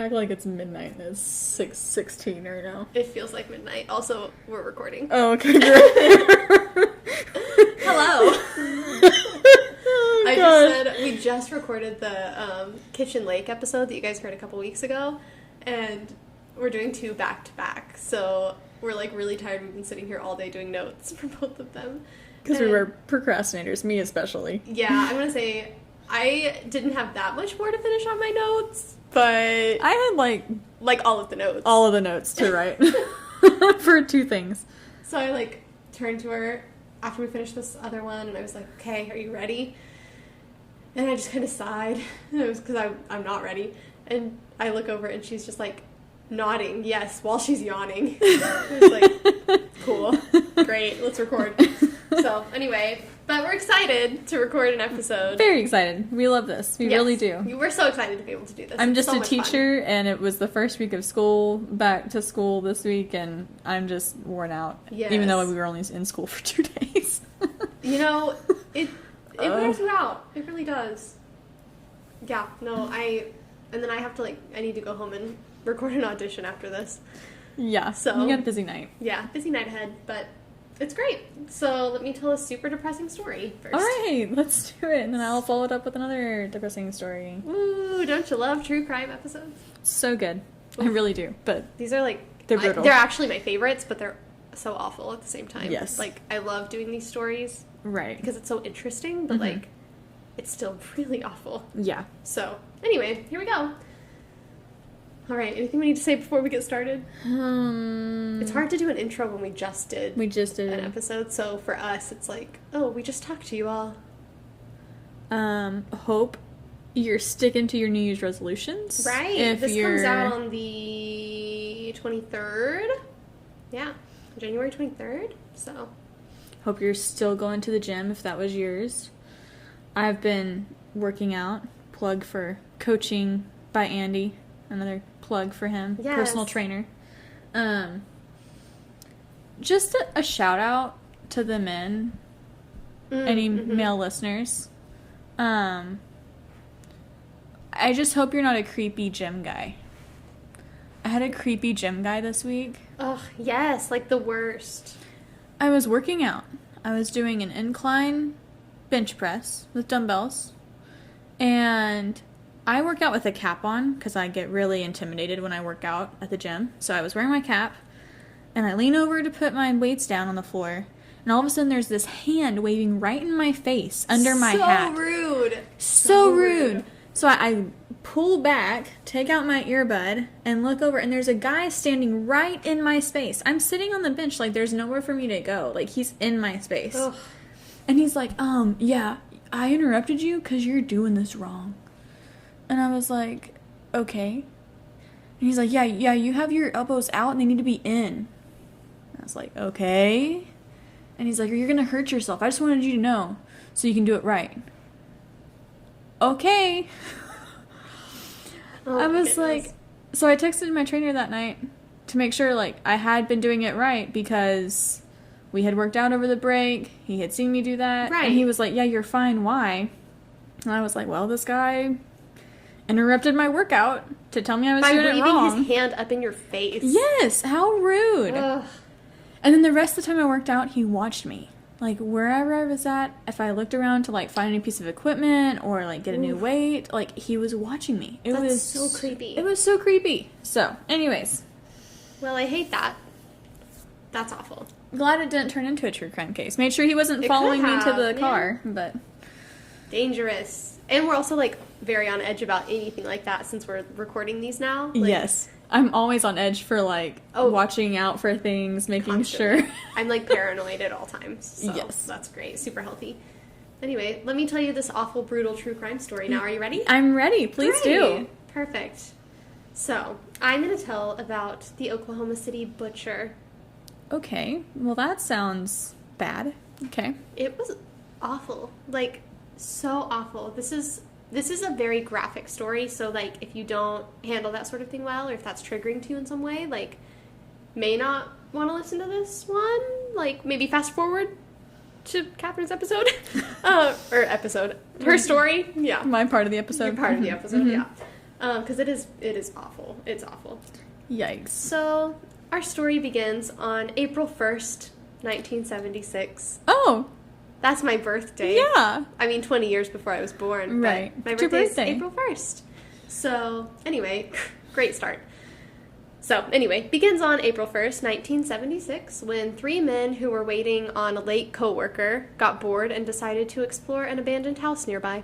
act like it's midnight and it's 6:16 right now. It feels like midnight. Also, we're recording. Oh, okay, great. Hello. Oh, I God. just said we just recorded the Kitchen Lake episode that you guys heard a couple weeks ago, and we're doing 2 back-to-back. So we're like really tired. We've been sitting here all day doing notes for both of them. Because we were procrastinators, me especially. Yeah, I'm going to say I didn't have that much more to finish on my notes, but I had like all of the notes. all of the notes to write for 2 things. So I like turned to her after we finished this other one, and I was like, "Okay, are you ready?" And I just kind of sighed. It was because I'm not ready. And I look over, and she's just like nodding yes while she's yawning. I was like, "Cool, great, let's record." So anyway, but we're excited to record an episode. Very excited. We love this. We really do. We're so excited to be able to do this. I'm just so a much teacher, and it was the first week of school, back to school this week, and I'm just worn out. Yes. Even though we were only in school for 2 days. You know, it wears you out. It really does. Yeah, no, and then I have to I need to go home and record an audition after this. Yeah, So you got a busy night. Yeah, busy night ahead, but it's great. So let me tell a super depressing story first. All right, let's do it, and then I'll follow it up with another depressing story. Ooh, don't you love true crime episodes? So good. I really do, but These are they're brutal. they're actually my favorites, but they're so awful at the same time. Yes. I love doing these stories right. because it's so interesting, but it's still really awful. Yeah. So, anyway, here we go. All right, anything we need to say before we get started? It's hard to do an intro when we just did an episode, so for us, it's like, oh, we just talked to you all. Hope you're sticking to your New Year's resolutions. Right. This comes out on the 23rd. Yeah, January 23rd, so. Hope you're still going to the gym if that was yours. I've been working out. Plug for Coaching by Andy. Another plug for him. Yes. Personal trainer. Just a shout out to the men. Any male listeners. I just hope you're not a creepy gym guy. I had a creepy gym guy this week. Ugh, yes, like the worst. I was working out. I was doing an incline bench press with dumbbells. And I work out with a cap on because I get really intimidated when I work out at the gym. So I was wearing my cap, and I lean over to put my weights down on the floor. And all of a sudden, there's this hand waving right in my face under my hat. So rude. So rude. So I pull back, take out my earbud, and look over, and there's a guy standing right in my space. I'm sitting on the bench, there's nowhere for me to go. He's in my space. Ugh. And he's like, yeah, I interrupted you because you're doing this wrong. And I was like, okay. And he's like, yeah, you have your elbows out and they need to be in. And I was like, okay. And he's like, you're going to hurt yourself. I just wanted you to know so you can do it right. Okay. Oh, I was goodness. like, so I texted my trainer that night to make sure, I had been doing it right because we had worked out over the break. He had seen me do that. Right. And he was like, yeah, you're fine. Why? And I was like, well, this guy interrupted my workout to tell me I was doing it wrong. By waving his hand up in your face. Yes, how rude. Ugh. And then the rest of the time I worked out, he watched me. Wherever I was at, if I looked around to, find a new piece of equipment or, get a new weight, he was watching me. It That's was so creepy. It was so creepy. So, anyways. Well, I hate that. That's awful. Glad it didn't turn into a true crime case. Made sure he wasn't It following could me to have, the man. car, but... Dangerous. And we're also, very on edge about anything like that since we're recording these now. Yes. I'm always on edge for, watching out for things, making Constantly. sure. I'm, paranoid at all times. So Yes. That's great. Super healthy. Anyway, let me tell you this awful, brutal true crime story now. Are you ready? I'm ready. Please Great. do. Perfect. So, I'm going to tell about the Oklahoma City Butcher. Okay. Well, that sounds bad. Okay. It was awful. So awful. This is a very graphic story, so, if you don't handle that sort of thing well, or if that's triggering to you in some way, may not want to listen to this one. Maybe fast forward to Catherine's episode. Her story. Yeah. My part of the episode. Your part of the episode, yeah. Because it is awful. It's awful. Yikes. So, our story begins on April 1st, 1976. Oh. That's my birthday. Yeah. I mean, 20 years before I was born. Right. But my It's your birthday is birthday. April 1st. So, anyway, great start. So, anyway, begins on April 1st, 1976, when 3 men who were waiting on a late coworker got bored and decided to explore an abandoned house nearby.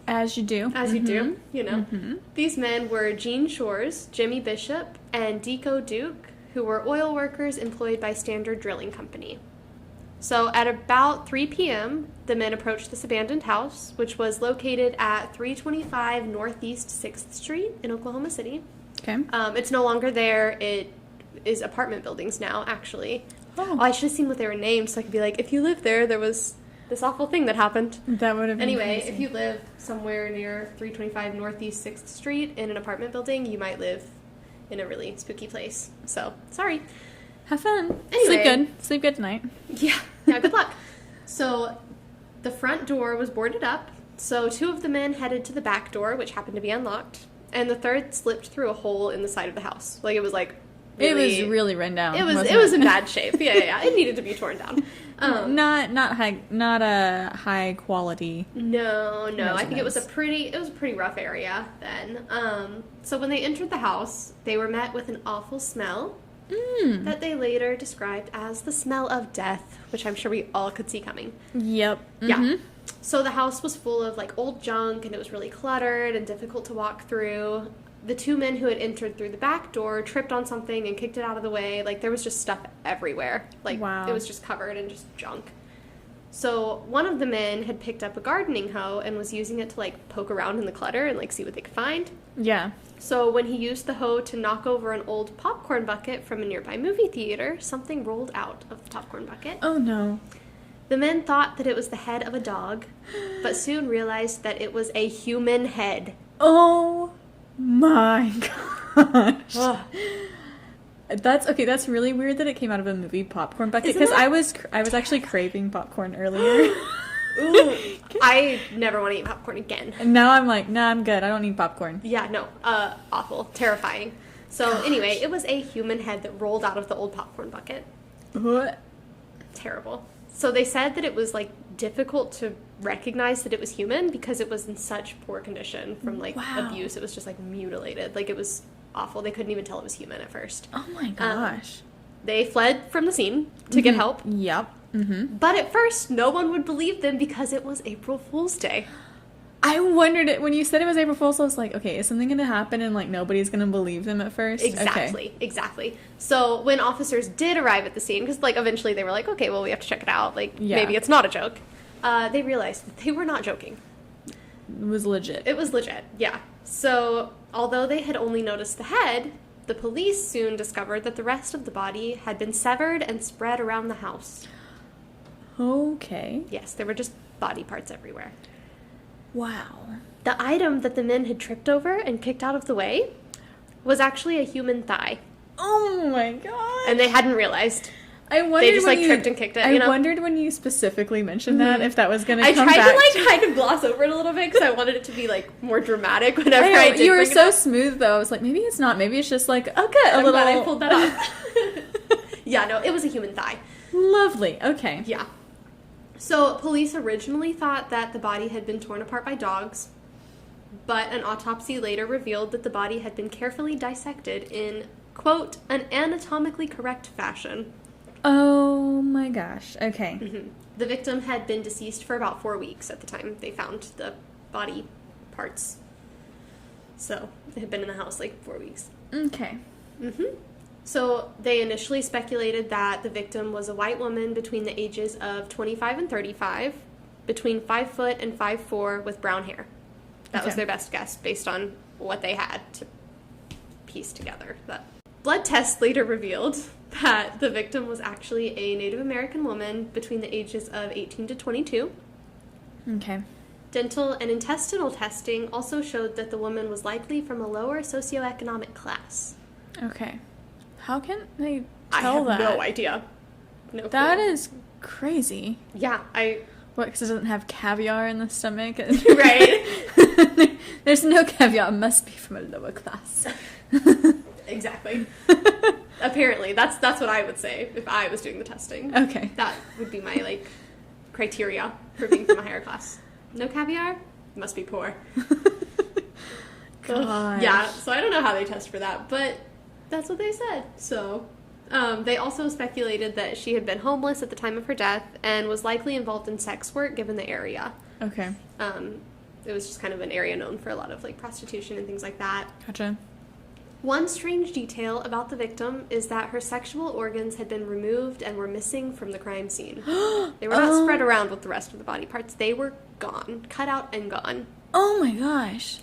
As you do. As you do, you know. Mm-hmm. These men were Gene Shores, Jimmy Bishop, and Deco Duke, who were oil workers employed by Standard Drilling Company. So at about 3 p.m., the men approached this abandoned house, which was located at 325 Northeast 6th Street in Oklahoma City. Okay. It's no longer there. It is apartment buildings now, actually. Oh. I should have seen what they were named so I could be like, if you live there was this awful thing that happened. That would have been Anyway, crazy. if you live somewhere near 325 Northeast 6th Street in an apartment building, you might live in a really spooky place. So, sorry. Have fun. Anyway. Sleep good. Sleep good tonight. Yeah, good luck. So, the front door was boarded up, so 2 of the men headed to the back door, which happened to be unlocked, and the third slipped through a hole in the side of the house. Like, it was like really... It was really run down. It wasn't was in bad shape. Yeah. It needed to be torn down. Not a high quality. No. I think it was a Residence. pretty rough area then. So when they entered the house, they were met with an awful smell that they later described as the smell of death, which I'm sure we all could see coming. Yep. Yeah. Mm-hmm. So the house was full of like old junk, and it was really cluttered and difficult to walk through. The 2 men who had entered through the back door tripped on something and kicked it out of the way. Like, there was just stuff everywhere. Like, Wow. It was just covered in just junk. So one of the men had picked up a gardening hoe and was using it to, like, poke around in the clutter and, like, see what they could find. Yeah. So when he used the hoe to knock over an old popcorn bucket from a nearby movie theater, something rolled out of the popcorn bucket. Oh, no. The men thought that it was the head of a dog, but soon realized that it was a human head. Oh, my gosh. Ugh. That's really weird that it came out of a movie popcorn bucket, Isn't because that- I was actually craving popcorn earlier. Ooh, I never want to eat popcorn again. And now I'm like, nah, I'm good. I don't need popcorn. Yeah, no, awful, terrifying. So anyway, it was a human head that rolled out of the old popcorn bucket. What? Terrible. So they said that it was like difficult to recognize that it was human because it was in such poor condition from like Wow. abuse. It was just like mutilated. Like it was awful. They couldn't even tell it was human at first. Oh my gosh. They fled from the scene to get help. Yep. Mm-hmm. But at first, no one would believe them because it was April Fool's Day. I wondered it when you said it was April Fool's. I was like, okay, is something going to happen and like nobody's going to believe them at first? Exactly. So when officers did arrive at the scene, because like eventually they were like, okay, well we have to check it out. Like maybe it's not a joke. They realized that they were not joking. It was legit. It was legit, yeah. So although they had only noticed the head, the police soon discovered that the rest of the body had been severed and spread around the house. Okay. Yes, there were just body parts everywhere. Wow. The item that the men had tripped over and kicked out of the way was actually a human thigh. Oh my god. And they hadn't realized. I wondered They just when like you, tripped and kicked it, I you know? wondered when you specifically mentioned that if that was going to I come tried back. to like kind of gloss over it a little bit because I wanted it to be like more dramatic whenever I know, I did. you were bring it so up. smooth though. I was like, maybe it's not. Maybe it's just like Oh, good. a I'm little. glad I pulled that off. Yeah, no, it was a human thigh. Lovely. Okay. Yeah. So police originally thought that the body had been torn apart by dogs, but an autopsy later revealed that the body had been carefully dissected in, quote, an anatomically correct fashion. Oh my gosh. Okay. Mm-hmm. The victim had been deceased for about 4 weeks at the time they found the body parts. So it had been in the house like 4 weeks. Okay. Mm-hmm. So they initially speculated that the victim was a white woman between the ages of 25 and 35, between 5 foot and 5'4", with brown hair. That was Okay. their best guess based on what they had to piece together. That blood tests later revealed that the victim was actually a Native American woman between the ages of 18 to 22. Okay. Dental and intestinal testing also showed that the woman was likely from a lower socioeconomic class. Okay. How can they I tell have that? no idea. No That clue. is crazy. Yeah, What, because it doesn't have caviar in the stomach? Right. There's no caveat. Must be from a lower class. Exactly. Apparently, that's what I would say if I was doing the testing. Okay. That would be my, like, criteria for being from a higher class. No caviar? Must be poor. Gosh. Yeah, so I don't know how they test for that, but that's what they said. So, they also speculated that she had been homeless at the time of her death and was likely involved in sex work given the area. Okay. It was just kind of an area known for a lot of, like, prostitution and things like that. Gotcha. One strange detail about the victim is that her sexual organs had been removed and were missing from the crime scene. They were not spread around with the rest of the body parts. They were gone, cut out and gone. Oh my gosh.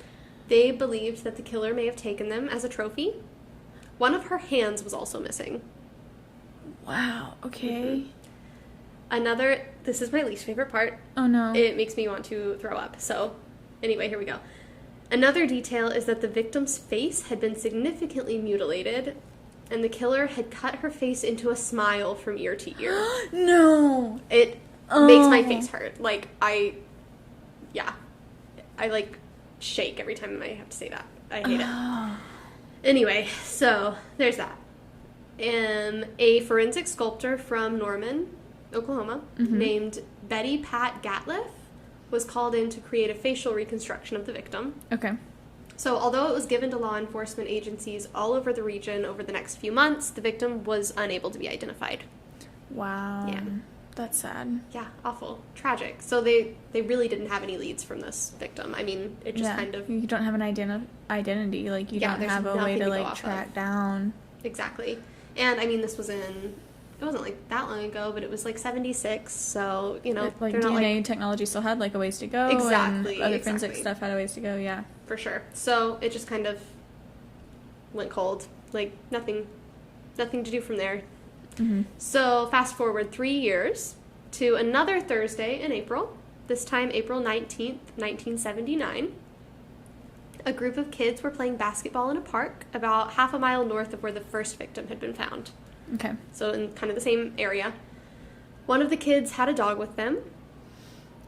They believed that the killer may have taken them as a trophy. One of her hands was also missing. Wow. Okay. Another, this is my least favorite part. Oh no. It makes me want to throw up. So, anyway, here we go. Another detail is that the victim's face had been significantly mutilated, and the killer had cut her face into a smile from ear to ear. No. It makes my face hurt. Like, I like shake every time I have to say that. I hate it. Anyway, so there's that. A forensic sculptor from Norman, Oklahoma, named Betty Pat Gatliff was called in to create a facial reconstruction of the victim. Okay. So although it was given to law enforcement agencies all over the region over the next few months, the victim was unable to be identified. Wow. Yeah. That's sad. Yeah, awful. Tragic. So they really didn't have any leads from this victim. I mean, it just kind of... You don't have an identity. Like, you don't have a way to, like, track down. Exactly. And, I mean, this was in... It wasn't, like, that long ago, but it was, like, 76, so, you know... Like, DNA not, like, technology still had, like, a ways to go. Exactly. And other forensic stuff had a ways to go, yeah. For sure. So, it just kind of went cold. Like, nothing to do from there. Mm-hmm. So, fast forward 3 years to another Thursday in April, this time April 19th, 1979. A group of kids were playing basketball in a park about half a mile north of where the first victim had been found. Okay. So, in kind of the same area. One of the kids had a dog with them.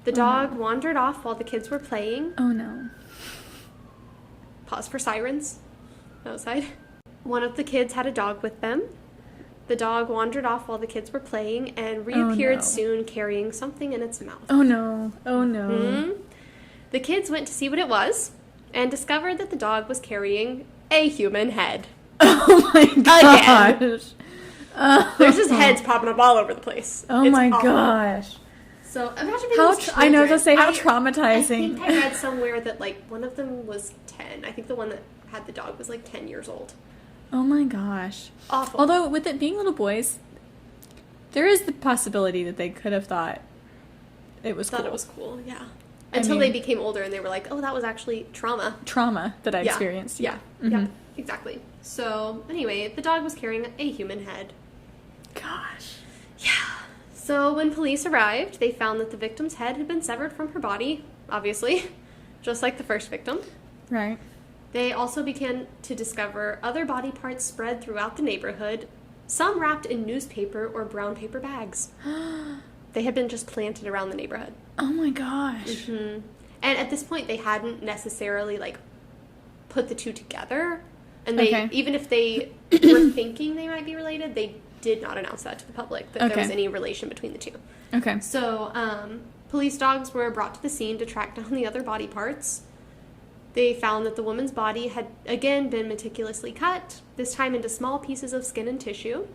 The dog wandered off while the kids were playing. Oh, no. Pause for sirens outside. One of the kids had a dog with them. The dog wandered off while the kids were playing and reappeared soon carrying something in its mouth. Oh, no. Oh, no. Mm-hmm. The kids went to see what it was and discovered that the dog was carrying a human head. Oh, my gosh. There's just heads popping up all over the place. Oh, it's my awful. gosh. So imagine being those children. I know, to say how traumatizing. I think I read somewhere that, like, one of them was 10. I think the one that had the dog was, like, 10 years old. Oh my gosh. Awful. Although, with it being little boys, there is the possibility that they could have thought it was cool. It was cool, yeah. Until they became older and they were like, oh, that was actually trauma. Trauma that I experienced. Yeah. Mm-hmm. Yeah, exactly. So, anyway, the dog was carrying a human head. Gosh. Yeah. So, when police arrived, they found that the victim's head had been severed from her body, obviously, just like the first victim. Right. They also began to discover other body parts spread throughout the neighborhood, some wrapped in newspaper or brown paper bags. They had been just planted around the neighborhood. Oh my gosh. Mm-hmm. And at this point, they hadn't necessarily, like, put the two together. And they, even if they were thinking they might be related, they did not announce that to the public, that there was any relation between the two. Okay. So, police dogs were brought to the scene to track down the other body parts. They found that the woman's body had, again, been meticulously cut, this time into small pieces of skin and tissue.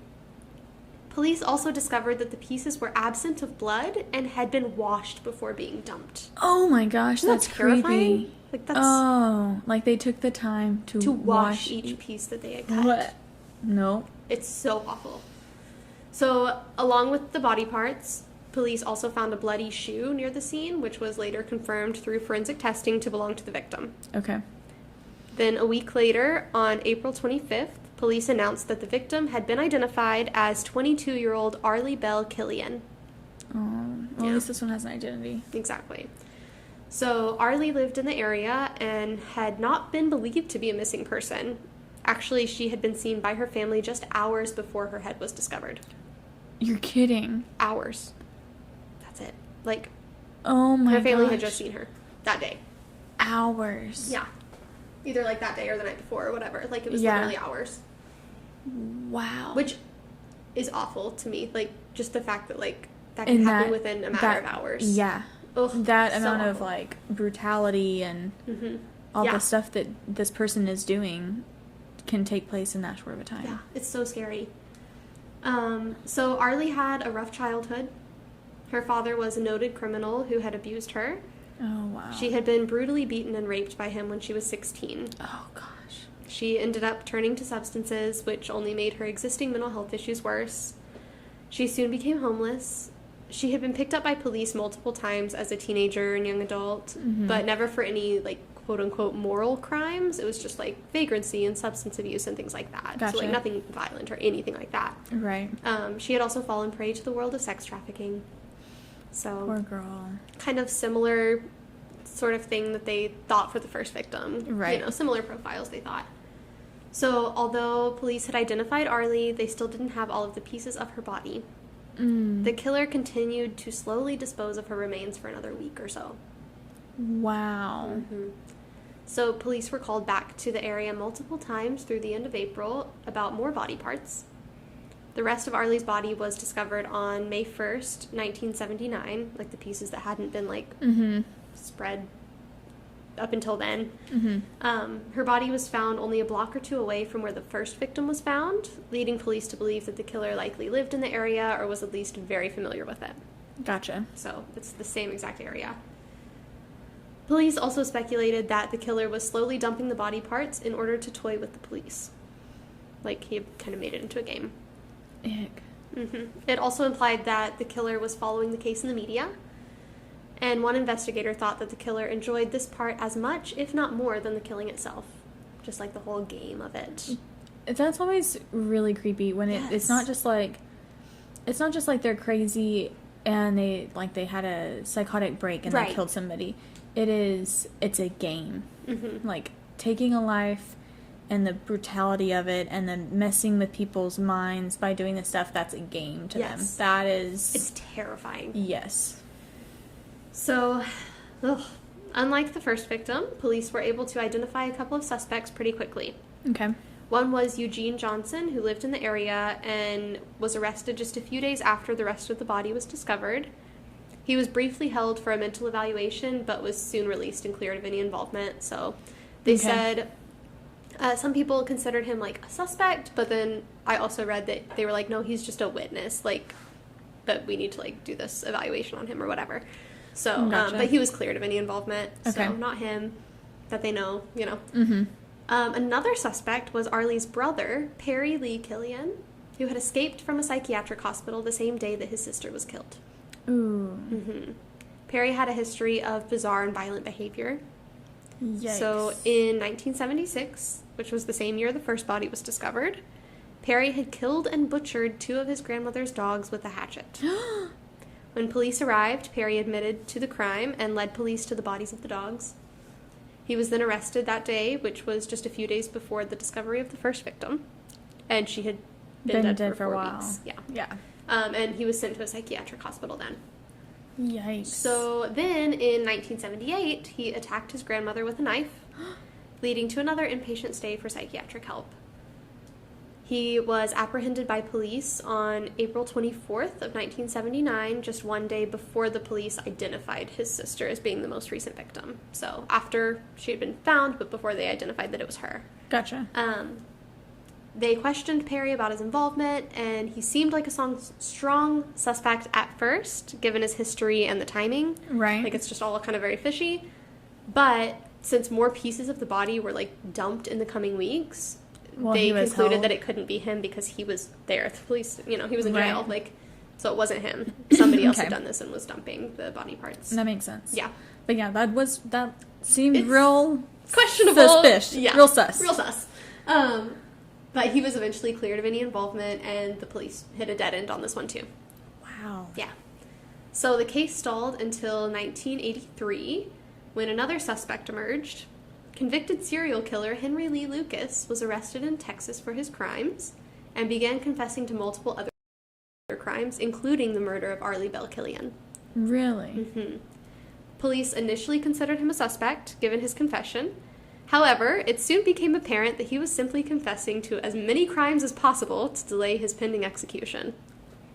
Police also discovered that the pieces were absent of blood and had been washed before being dumped. Oh my gosh, that's terrifying. Creepy. Like, that's... Oh, like they took the time to wash each piece that they had cut. What? No. It's so awful. So, along with the body parts, police also found a bloody shoe near the scene, which was later confirmed through forensic testing to belong to the victim. Okay. Then a week later, on April 25th, police announced that the victim had been identified as 22-year-old Arlie Bell Killian. Oh, well, at least this one has an identity. Exactly. So, Arlie lived in the area and had not been believed to be a missing person. Actually, she had been seen by her family just hours before her head was discovered. You're kidding. Hours. That's it. Like, oh my her family gosh. had just seen her that day. hours. Yeah. Either, like, that day or the night before or whatever. Like, it was Yeah. literally hours. Wow. Which is awful to me. Like, just the fact that, like, that can happen within a matter of hours. Yeah. Ugh, that so amount of, awful. like, brutality and all Yeah. the stuff that this person is doing can take place in that short of a time. Yeah, it's so scary. So Arlie had a rough childhood. Her father was a noted criminal who had abused her. Oh, wow. She had been brutally beaten and raped by him when she was 16. Oh, gosh. She ended up turning to substances, which only made her existing mental health issues worse. She soon became homeless. She had been picked up by police multiple times as a teenager and young adult, but never for any, like, quote-unquote moral crimes. It was just, like, vagrancy and substance abuse and things like that. Gotcha. So, like, nothing violent or anything like that. Right. She had also fallen prey to the world of sex trafficking. So, Poor girl. kind of similar sort of thing that they thought for the first victim. Right. You know, similar profiles they thought. So, although police had identified Arlie, they still didn't have all of the pieces of her body. The killer continued to slowly dispose of her remains for another week or so. Wow. So, police were called back to the area multiple times through the end of April about more body parts. The rest of Arlie's body was discovered on May 1st, 1979, like the pieces that hadn't been, like, spread up until then. Her body was found only a block or two away from where the first victim was found, leading police to believe that the killer likely lived in the area or was at least very familiar with it. Gotcha. So it's the same exact area. Police also speculated that the killer was slowly dumping the body parts in order to toy with the police. Like, he kind of made it into a game. Ick. It also implied that the killer was following the case in the media. And one investigator thought that the killer enjoyed this part as much, if not more, than the killing itself. Just like the whole game of it. That's always really creepy when it's not just like they're crazy and they had a psychotic break and they killed somebody. It's a game. Like taking a life and the brutality of it and then messing with people's minds by doing this stuff, that's a game to them. That is... It's terrifying. Yes. So, unlike the first victim, police were able to identify a couple of suspects pretty quickly. Okay. One was Eugene Johnson, who lived in the area and was arrested just a few days after the rest of the body was discovered. He was briefly held for a mental evaluation, but was soon released and cleared of any involvement. So, they said... some people considered him, like, a suspect, but then I also read that they were like, no, he's just a witness, like, but we need to, like, do this evaluation on him or whatever. So, Gotcha. but he was cleared of any involvement, Okay. so not him, that they know, you know. Another suspect was Arlie's brother, Perry Lee Killian, who had escaped from a psychiatric hospital the same day that his sister was killed. Ooh. Perry had a history of bizarre and violent behavior. Yikes. So in 1976, which was the same year the first body was discovered, Perry had killed and butchered two of his grandmother's dogs with a hatchet. When police arrived, Perry admitted to the crime and led police to the bodies of the dogs. He was then arrested that day, which was just a few days before the discovery of the first victim. And she had been dead for a 4 while. weeks. Yeah. Yeah. And he was sent to a psychiatric hospital then. Yikes. So then, in 1978, he attacked his grandmother with a knife, leading to another inpatient stay for psychiatric help. He was apprehended by police on April 24th of 1979, just one day before the police identified his sister as being the most recent victim. So after she had been found, but before they identified that it was her. Gotcha. They questioned Perry about his involvement, and he seemed like a strong suspect at first, given his history and the timing. Right. Like, it's just all kind of very fishy. But since more pieces of the body were, like, dumped in the coming weeks, they concluded that it couldn't be him because he was there. The police, you know, he was in jail. Like, so it wasn't him. Somebody else had done this and was dumping the body parts. That makes sense. Yeah. But yeah, that seemed real questionable. Suspicious. Yeah. Real sus. Real sus. But he was eventually cleared of any involvement, and the police hit a dead end on this one, too. Wow. Yeah. So the case stalled until 1983, when another suspect emerged. Convicted serial killer Henry Lee Lucas was arrested in Texas for his crimes and began confessing to multiple other crimes, including the murder of Arlie Bell Killian. Really? Police initially considered him a suspect, given his confession. However, it soon became apparent that he was simply confessing to as many crimes as possible to delay his pending execution.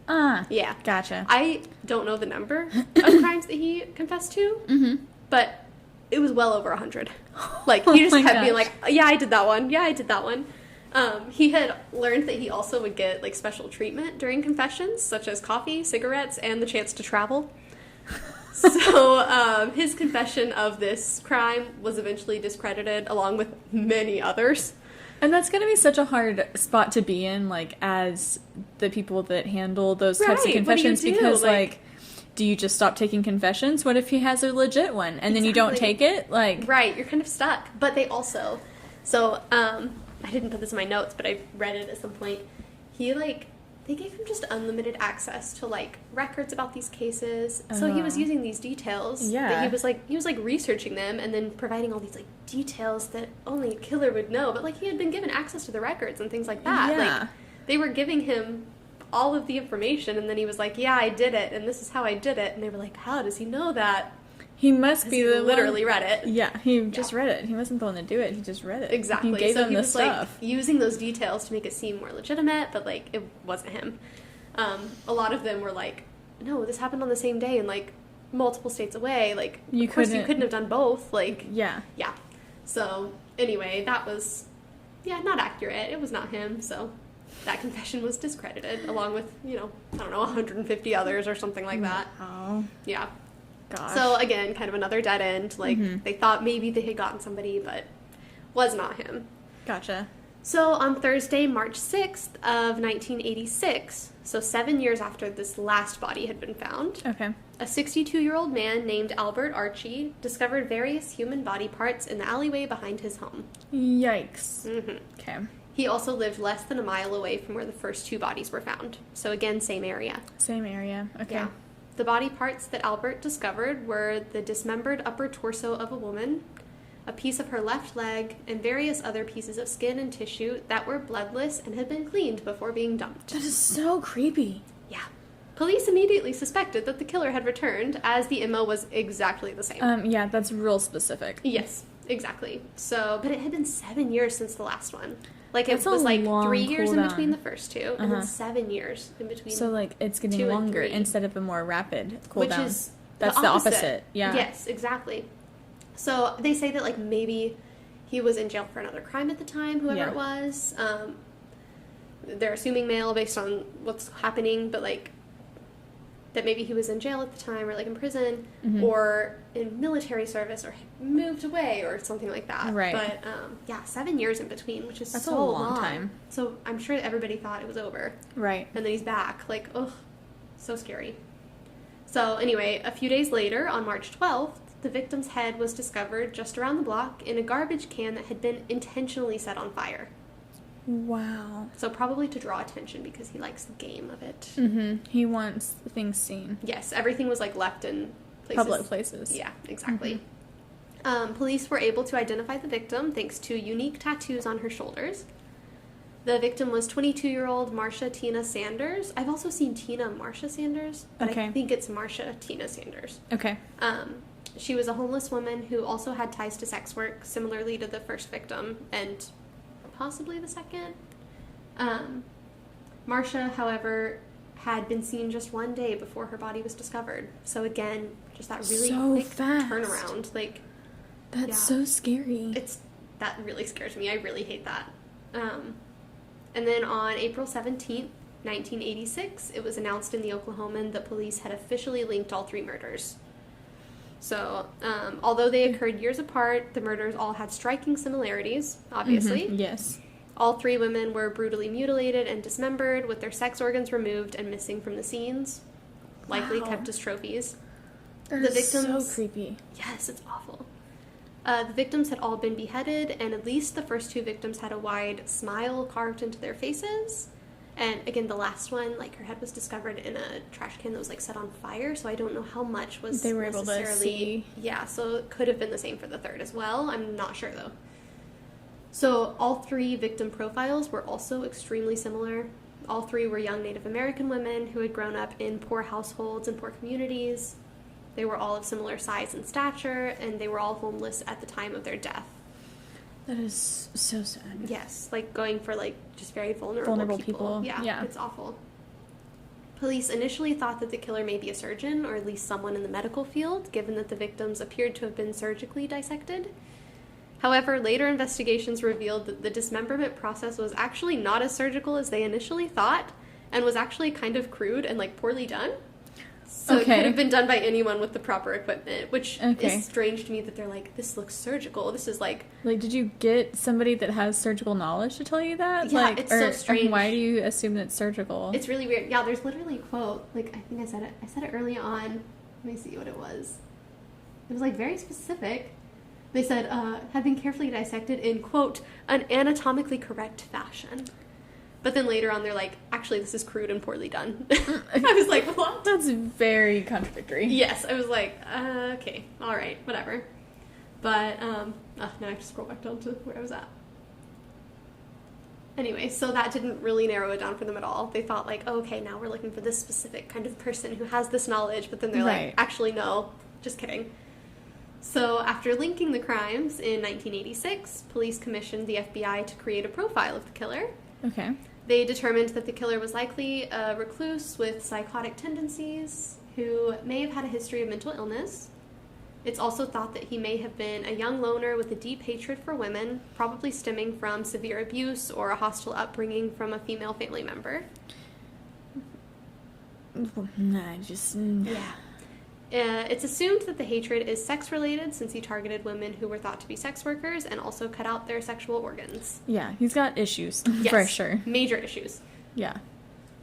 Yeah. Gotcha. I don't know the number of crimes that he confessed to, but it was well over 100. Like, he just kept being like, yeah, I did that one. Yeah, I did that one. He had learned that he also would get, like, special treatment during confessions, such as coffee, cigarettes, and the chance to travel. So, his confession of this crime was eventually discredited, along with many others. And that's going to be such a hard spot to be in, like, as the people that handle those types of confessions, because, like, do you just stop taking confessions? What if he has a legit one, and then you don't take it? Like, right, you're kind of stuck. But they also, so, I didn't put this in my notes, but I read it at some point. He, like, they gave him just unlimited access to, like, records about these cases. So he was using these details. Yeah. That he was researching them and then providing all these, like, details that only a killer would know. But, like, he had been given access to the records and things like that. Yeah. Like, they were giving him all of the information, and then he was like, yeah, I did it, and this is how I did it. And they were like, how does he know that? He must be the literally read it. Yeah, he just read it. He wasn't the one to do it. He just read it. Exactly. He gave so him he the was stuff. Like using those details to make it seem more legitimate, but like it wasn't him. A lot of them were like, no, this happened on the same day and like multiple states away. Like, of course you couldn't have done both. Like, yeah. So anyway, that was not accurate. It was not him. So that confession was discredited, along with 150 others or something like that. Oh. Yeah. Gosh. So again, kind of another dead end. Like, they thought maybe they had gotten somebody, but was not him. Gotcha. So on Thursday, March 6th of 1986, so 7 years after this last body had been found, Okay. a 62-year-old man named Albert Archie discovered various human body parts in the alleyway behind his home. Yikes. Okay. He also lived less than a mile away from where the first two bodies were found. So again, same area. Same area. Okay. Yeah. The body parts that Albert discovered were the dismembered upper torso of a woman, a piece of her left leg, and various other pieces of skin and tissue that were bloodless and had been cleaned before being dumped. That is so creepy. Yeah. Police immediately suspected that the killer had returned, as the MO was exactly the same. Yeah, that's real specific. Yes, exactly. So, but it had been 7 years since the last one. Like, it That's was a like long 3 years in cooldown. between the first two, and then 7 years in between. So, like, it's getting 2 and longer 3. instead of a more rapid cooldown. Which is That's the opposite. Yeah. Yes, exactly. So they say that, like, maybe he was in jail for another crime at the time, whoever it was. They're assuming male based on what's happening, but, like, that maybe he was in jail at the time, or, like, in prison, or in military service, or moved away, or something like that. Right. But, 7 years in between, which is That's so a long time. So I'm sure everybody thought it was over. Right. And then he's back. Like, ugh, so scary. So anyway, a few days later, on March 12th, the victim's head was discovered just around the block in a garbage can that had been intentionally set on fire. Wow. So probably to draw attention because he likes the game of it. He wants things seen. Yes, everything was like left in places. Public places. Yeah, exactly. Police were able to identify the victim thanks to unique tattoos on her shoulders. The victim was 22-year-old Marcia Tina Sanders. I've also seen Tina Marcia Sanders, but I think it's Marcia Tina Sanders. Okay. She was a homeless woman who also had ties to sex work, similarly to the first victim, and possibly the second. Marcia, however, had been seen just one day before her body was discovered. So again, just that really quick turnaround. Like, that's so scary. That really scares me. I really hate that. And then on April 17th, 1986, it was announced in the Oklahoman that police had officially linked all 3 murders. So, although they occurred years apart, the murders all had striking similarities, obviously. Yes. All 3 women were brutally mutilated and dismembered, with their sex organs removed and missing from the scenes, likely kept as trophies. That is so creepy. Yes, it's awful. The victims had all been beheaded, and at least the first 2 victims had a wide smile carved into their faces. And again, the last one, like, her head was discovered in a trash can that was, like, set on fire, so I don't know how much was they were able to see. Yeah, so it could have been the same for the third as well. I'm not sure, though. So all 3 victim profiles were also extremely similar. All 3 were young Native American women who had grown up in poor households and poor communities. They were all of similar size and stature, and they were all homeless at the time of their death. That is so sad. Yes, like going for like just very vulnerable people. Yeah, it's awful. Police initially thought that the killer may be a surgeon, or at least someone in the medical field, given that the victims appeared to have been surgically dissected. However, later investigations revealed that the dismemberment process was actually not as surgical as they initially thought, and was actually kind of crude and like poorly done. So it could have been done by anyone with the proper equipment, which is strange to me that they're like, this looks surgical. This is like... Like, did you get somebody that has surgical knowledge to tell you that? Yeah, like, it's so strange. Why do you assume it's surgical? It's really weird. Yeah, there's literally a quote. Like, I think I said it. I said it early on. Let me see what it was. It was like very specific. They said, had been carefully dissected in, quote, an anatomically correct fashion. But then later on, they're like, actually, this is crude and poorly done. I was like, what? That's very contradictory. Yes, I was like, okay, all right, whatever. But, now I have to scroll back down to where I was at. Anyway, so that didn't really narrow it down for them at all. They thought like, oh, okay, now we're looking for this specific kind of person who has this knowledge. But then they're like, actually, no, just kidding. So after linking the crimes in 1986, police commissioned the FBI to create a profile of the killer. Okay. They determined that the killer was likely a recluse with psychotic tendencies who may have had a history of mental illness. It's also thought that he may have been a young loner with a deep hatred for women, probably stemming from severe abuse or a hostile upbringing from a female family member. Yeah. It's assumed that the hatred is sex-related since he targeted women who were thought to be sex workers and also cut out their sexual organs. Yeah, he's got issues, yes, for sure. Major issues. Yeah.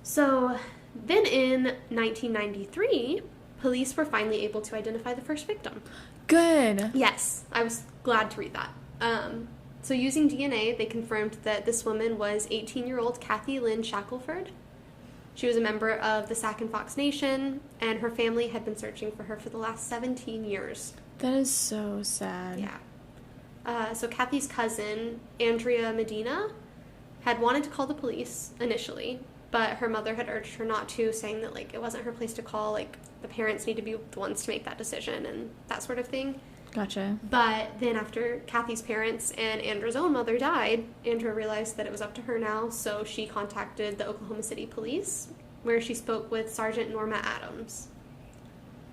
So, then in 1993, police were finally able to identify the first victim. Good. Yes, I was glad to read that. So using DNA, they confirmed that this woman was 18-year-old Kathy Lynn Shackelford. She was a member of the Sac and Fox Nation, and her family had been searching for her for the last 17 years. That is so sad. Yeah. So Kathy's cousin, Andrea Medina, had wanted to call the police initially, but her mother had urged her not to, saying that, like, it wasn't her place to call, like, the parents need to be the ones to make that decision and that sort of thing. Gotcha. But then after Kathy's parents and Andrea's own mother died, Andrea realized that it was up to her now, so she contacted the Oklahoma City police, where she spoke with Sergeant Norma Adams.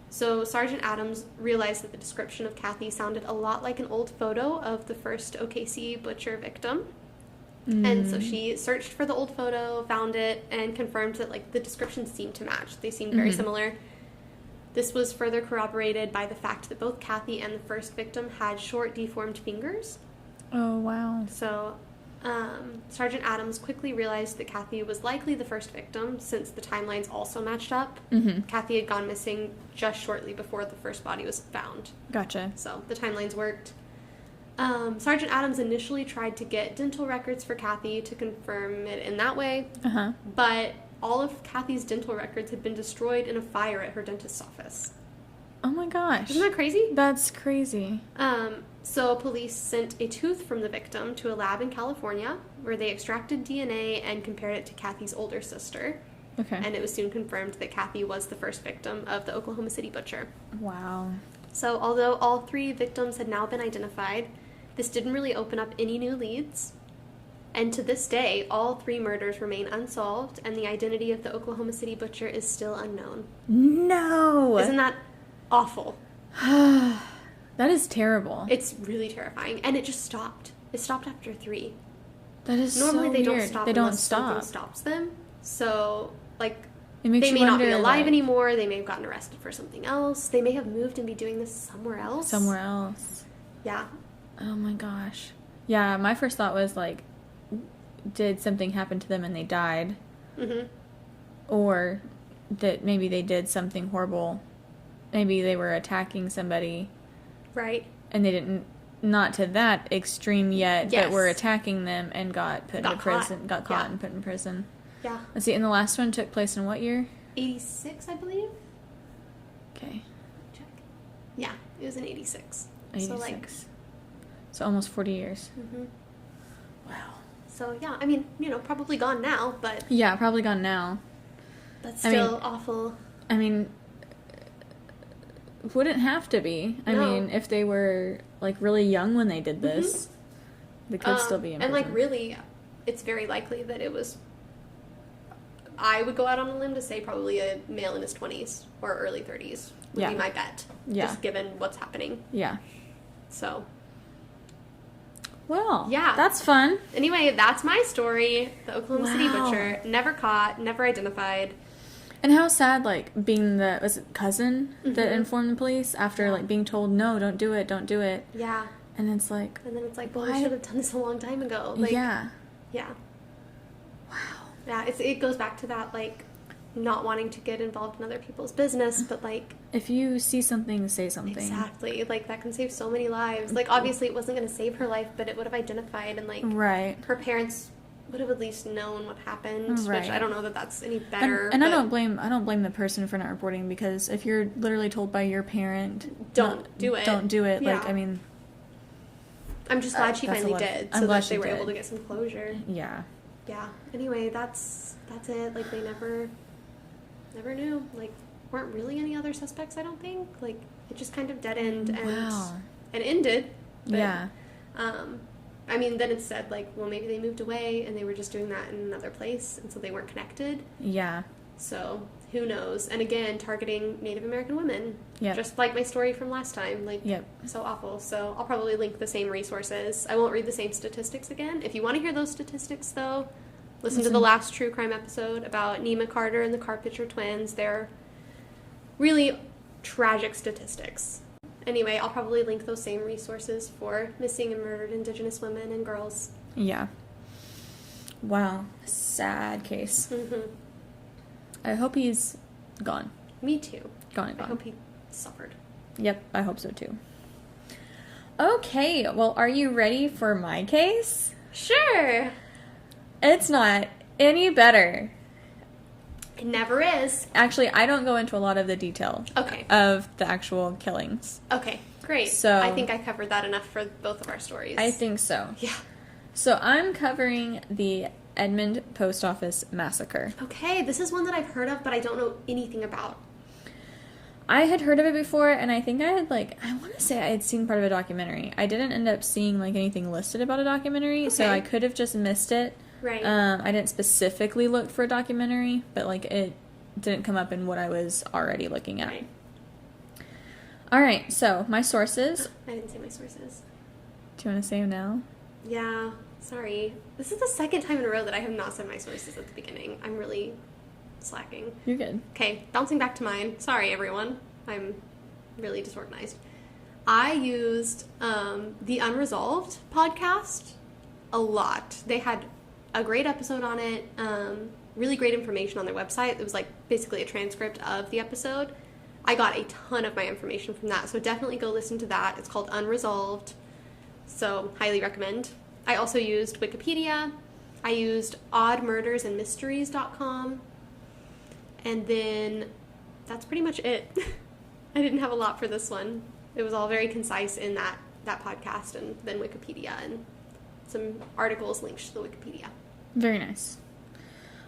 So Sergeant Adams realized that the description of Kathy sounded a lot like an old photo of the first OKC Butcher victim. And so she searched for the old photo, found it, and confirmed that, like, the descriptions seemed to match. They seemed very similar. This was further corroborated by the fact that both Kathy and the first victim had short, deformed fingers. Oh, wow. So, Sergeant Adams quickly realized that Kathy was likely the first victim, since the timelines also matched up. Kathy had gone missing just shortly before the first body was found. Gotcha. So, the timelines worked. Sergeant Adams initially tried to get dental records for Kathy to confirm it in that way. But all of Kathy's dental records had been destroyed in a fire at her dentist's office. Oh my gosh. Isn't that crazy? That's crazy. So police sent a tooth from the victim to a lab in California, where they extracted DNA and compared it to Kathy's older sister. Okay. And it was soon confirmed that Kathy was the first victim of the Oklahoma City Butcher. Wow. So although all three victims had now been identified, this didn't really open up any new leads. And to this day, all three murders remain unsolved, and the identity of the Oklahoma City Butcher is still unknown. No! Isn't that awful? That is terrible. It's really terrifying. And it just stopped. It stopped after 3. That is Normally so they weird. don't stop They don't unless stop. something stops them. So, like, It makes they you may not be wonder, alive like, anymore. They may have gotten arrested for something else. They may have moved and be doing this somewhere else. Somewhere else. Yeah. Oh my gosh. Yeah, my first thought was, like, did something happen to them and they died? Or that maybe they did something horrible. Maybe they were attacking somebody. Right. And they didn't, not to that extreme yet, Yes. but were attacking them and got put into prison. Got caught and put in prison. Yeah. Let's see, and the last one took place in what year? 86, I believe. Okay. Check. Yeah, it was in 86. 86. So, like, so almost 40 years. Wow. So, yeah, I mean, you know, probably gone now, but... Yeah, probably gone now. But still awful. I mean, wouldn't have to be. I mean, if they were, like, really young when they did this, they could still be in prison. And, like, really, it's very likely that it was... I would go out on a limb to say probably a male in his 20s or early 30s would be my bet. Yeah. Just given what's happening. Yeah. So... Well, yeah, that's fun. Anyway, that's my story. The Oklahoma City Butcher. Never caught, never identified. And how sad, like, being the, was it cousin that informed the police after, like, being told, no, don't do it, don't do it. Yeah. And it's like... And then it's like, well, I should have done this a long time ago. Like, yeah. Yeah. Wow. Yeah, it goes back to that, like, not wanting to get involved in other people's business, but, like... If you see something, say something. Exactly. Like, that can save so many lives. Like, obviously, it wasn't going to save her life, but it would have identified, and, like... Right. Her parents would have at least known what happened, right. which I don't know that that's any better. And I don't blame the person for not reporting, because if you're literally told by your parent... Don't do it. Don't do it. Yeah. Like, I mean... I'm just glad she finally did, so that they were able to get some closure. Yeah. Yeah. Anyway, that's it. Like, they never knew. Like, weren't really any other suspects, I don't think. Like, it just kind of dead-ended and ended. But, yeah. I mean, then it said, like, well, maybe they moved away and they were just doing that in another place, and so they weren't connected. Yeah. So, who knows? And again, targeting Native American women. Yeah. Just like my story from last time. Like, so awful. So, I'll probably link the same resources. I won't read the same statistics again. If you want to hear those statistics, though, listen to the last true crime episode about Nema Carter and the Carpenter twins. They're really tragic statistics. Anyway, I'll probably link those same resources for missing and murdered Indigenous women and girls. Yeah. Wow. Sad case. Mm-hmm. I hope he's gone. Me too. Gone. I hope he suffered. Yep, I hope so too. Okay, well, are you ready for my case? Sure. It's not any better. It never is. Actually, I don't go into a lot of the detail of the actual killings. Okay, great. So I think I covered that enough for both of our stories. I think so. Yeah. So I'm covering the Edmond Post Office Massacre. Okay, this is one that I've heard of, but I don't know anything about. I had heard of it before, and I think I had, like, I want to say I had seen part of a documentary. I didn't end up seeing, like, anything listed about a documentary, so I could have just missed it. Right. I didn't specifically look for a documentary, but, like, it didn't come up in what I was already looking at. Right. Alright, so, my sources. I didn't say my sources. Do you want to say them now? Yeah, sorry. This is the second time in a row that I have not said my sources at the beginning. I'm really slacking. You're good. Okay, bouncing back to mine. Sorry, everyone. I'm really disorganized. I used the Unresolved podcast a lot. They had a great episode on it, really great information on their website. It was like basically a transcript of the episode. I got a ton of my information from that, so definitely go listen to that. It's called Unresolved, so highly recommend. I also used Wikipedia. I used oddmurdersandmysteries.com, and then that's pretty much it. I didn't have a lot for this one. It was all very concise in that podcast, and then Wikipedia and some articles linked to the Wikipedia. Very nice.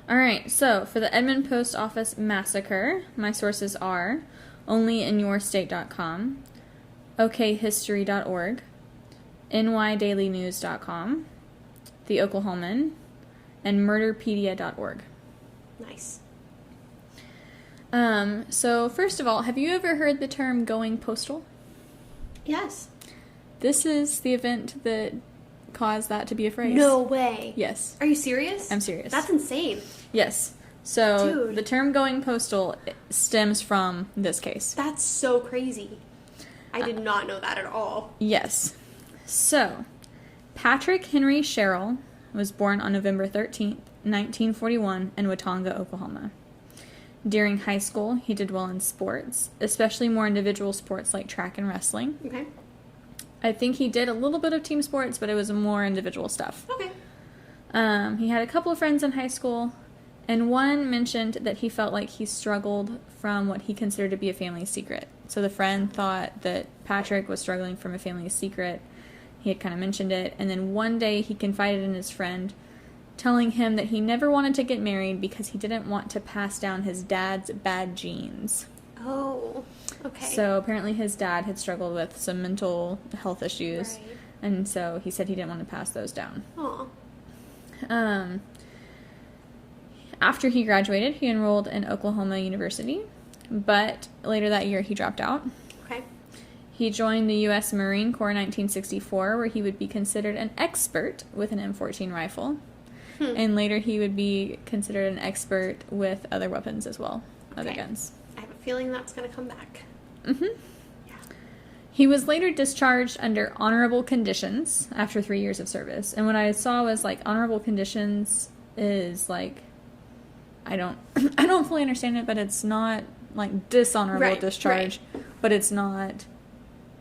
Alright, so for the Edmond Post Office Massacre, my sources are onlyinYourState.com, okhistory.org, nydailynews.com, The Oklahoman, and murderpedia.org. Nice. So first of all, have you ever heard the term going postal? Yes. This is the event that caused that to be a phrase. No way. Yes. Are you serious? I'm serious. That's insane. Yes. So Dude. the term going postal stems from this case. That's so crazy. I did not know that at all. Yes. So, Patrick Henry Sherrill was born on November 13th, 1941 in Watonga, Oklahoma. During high school, he did well in sports, especially more individual sports like track and wrestling. Okay. I think he did a little bit of team sports, but it was more individual stuff. Okay. He had a couple of friends in high school, and one mentioned that he felt like he struggled from what he considered to be a family secret. So the friend thought that Patrick was struggling from a family secret. He had kind of mentioned it, and then one day he confided in his friend, telling him that he never wanted to get married because he didn't want to pass down his dad's bad genes. Oh, okay. So apparently his dad had struggled with some mental health issues, Right. and so he said he didn't want to pass those down. Aw. After he graduated, he enrolled in Oklahoma University, but later that year he dropped out. Okay. He joined the U.S. Marine Corps in 1964, where he would be considered an expert with an M14 rifle. And later he would be considered an expert with other weapons as well, other Okay. guns. I have a feeling that's going to come back. Mm-hmm. Yeah. He was later discharged under honorable conditions after 3 years of service. And what I saw was, like, honorable conditions is, like, I don't fully understand it, but it's not, like, dishonorable discharge, but it's not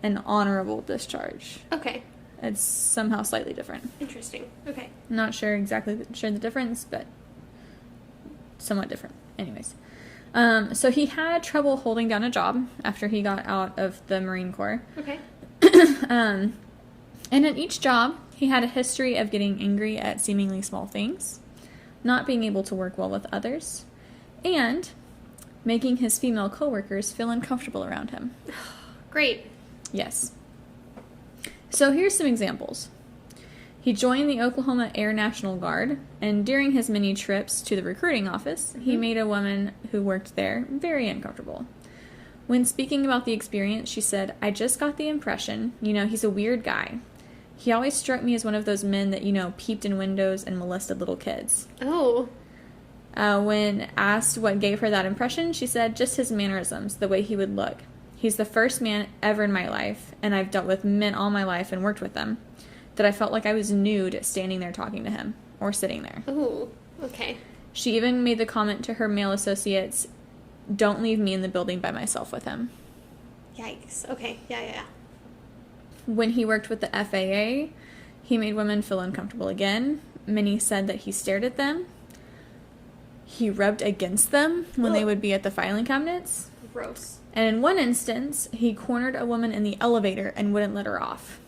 an honorable discharge. Okay. It's somehow slightly different. Interesting. Okay. I'm not sure exactly the difference, but somewhat different. Anyways. So he had trouble holding down a job after he got out of the Marine Corps. Okay. And in each job, he had a history of getting angry at seemingly small things, not being able to work well with others, and making his female coworkers feel uncomfortable around him. Great. Yes. So here's some examples. He joined the Oklahoma Air National Guard, and during his many trips to the recruiting office, he made a woman who worked there very uncomfortable. When speaking about the experience, she said, "I just got the impression, he's a weird guy. He always struck me as one of those men that, peeped in windows and molested little kids." Oh. When asked what gave her that impression, she said, "Just his mannerisms, the way he would look. He's the first man ever in my life, and I've dealt with men all my life and worked with them, that I felt like I was nude standing there talking to him, or sitting there." Oh, okay. She even made the comment to her male associates, "Don't leave me in the building by myself with him." Yikes. Okay. Yeah. When he worked with the FAA, he made women feel uncomfortable again. Many said that he stared at them. He rubbed against them when they would be at the filing cabinets. Gross. And in one instance, he cornered a woman in the elevator and wouldn't let her off.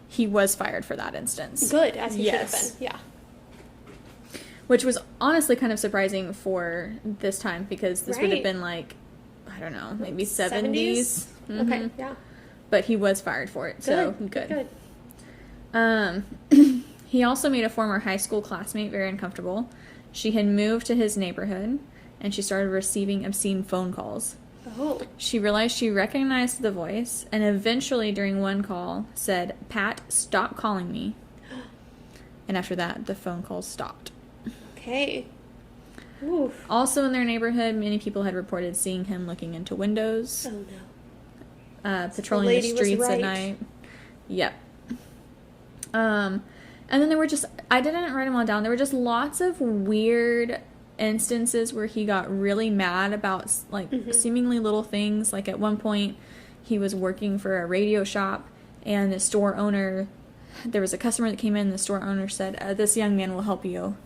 He was fired for that instance. Good, as he should have Yes. been. Yeah. Which was honestly kind of surprising for this time, because this would have Right. been like, I don't know, maybe 70s. Okay, yeah. But he was fired for it, so good. Good. He also made a former high school classmate very uncomfortable. She had moved to his neighborhood, and she started receiving obscene phone calls. Oh. She realized she recognized the voice, and eventually during one call said, "Pat, stop calling me." And after that, the phone calls stopped. Okay. Oof. Also in their neighborhood, many people had reported seeing him looking into windows, Oh, no. patrolling the lady was streets at right. night. Yep. And then there were I didn't write them all down. There were just lots of weird instances where he got really mad about, like, seemingly little things. Like, at one point, he was working for a radio shop, and the store owner, there was a customer that came in, and the store owner said, "This young man will help you."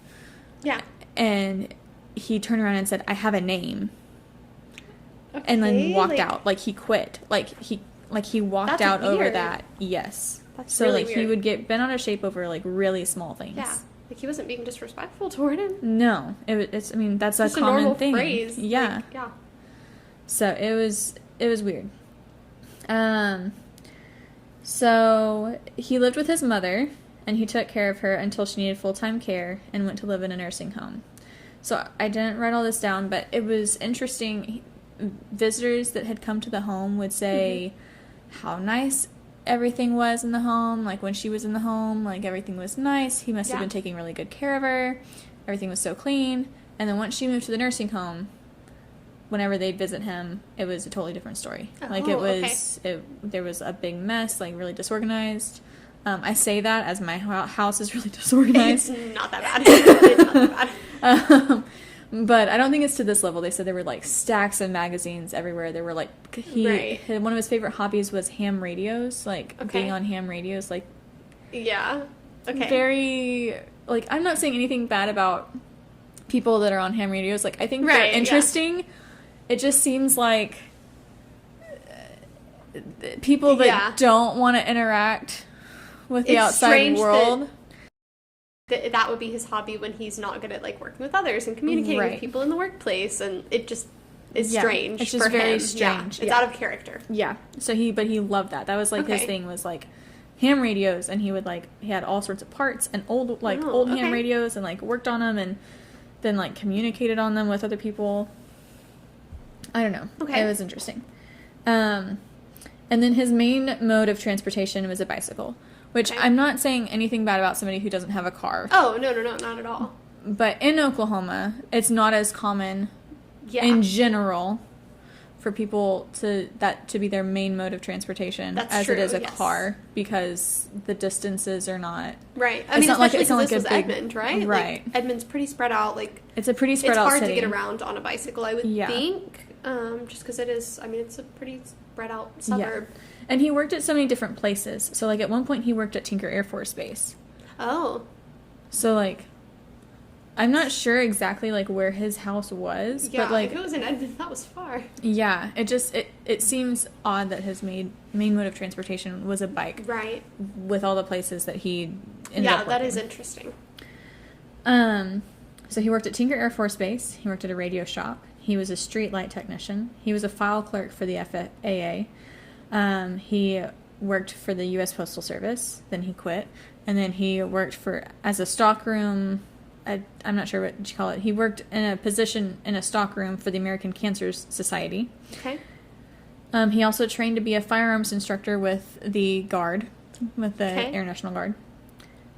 Yeah. And he turned around and said, "I have a name." And then walked out. Like, he quit. He walked That's over weird. that. Yes. That's So, really he weird. would get bent out of shape over, like, really small things. Yeah. Like, he wasn't being disrespectful toward him. No. That's a Just a common normal thing. phrase. Yeah. Like, yeah. So it was weird. So he lived with his mother, and he took care of her until she needed full-time care and went to live in a nursing home. So I didn't write all this down, but it was interesting. Visitors that had come to the home would say how nice everything was in the home. Like, when she was in the home, like, everything was nice. He must have Yeah. been taking really good care of her. Everything was so clean. And then once she moved to the nursing home, whenever they'd visit him, it was a totally different story. Like, it Oh, was, there was a big mess, like, really disorganized. I say that as my house is really disorganized. It's not that bad. It's not that bad. But I don't think it's to this level. They said there were, like, stacks of magazines everywhere. There were, like, one of his favorite hobbies was ham radios, like, being on ham radios, like, Yeah. Okay. very, like, I'm not saying anything bad about people that are on ham radios. Like, I think they're interesting. Yeah. It just seems like people that don't want to interact with the outside world. That would be his hobby when he's not good at, like, working with others and communicating with people in the workplace, and it just is strange. It's just for very him. strange. Yeah. It's out of character. Yeah. So he loved that. That was like his thing was like ham radios, and he would like he had all sorts of parts and old ham radios, and like worked on them and then like communicated on them with other people. I don't know. Okay. It was interesting. And then his main mode of transportation was a bicycle, which I'm not saying anything bad about somebody who doesn't have a car. Oh, no, not at all. But in Oklahoma, it's not as common in general for people to be their main mode of transportation it is a car, because the distances are not right. I mean, especially because this was Edmond, right? Right. Like, Edmond's pretty spread out. Like it's a pretty spread out city. It's hard to get around on a bicycle, I would think, just because it is. I mean, it's a pretty spread out suburb. Yeah. And he worked at so many different places. So like at one point he worked at Tinker Air Force Base. Oh. So like, I'm not sure exactly like where his house was, but like if it was in Edmond, that was far. Yeah, it seems odd that his main mode of transportation was a bike, right? With all the places that he ended up working. That is interesting. So he worked at Tinker Air Force Base. He worked at a radio shop. He was a street light technician. He was a file clerk for the FAA. He worked for the U.S. Postal Service. Then he quit, and then he worked as a stockroom. I'm not sure what you call it. He worked in a position in a stockroom for the American Cancer Society. Okay. He also trained to be a firearms instructor with the Guard, with the Air National Guard.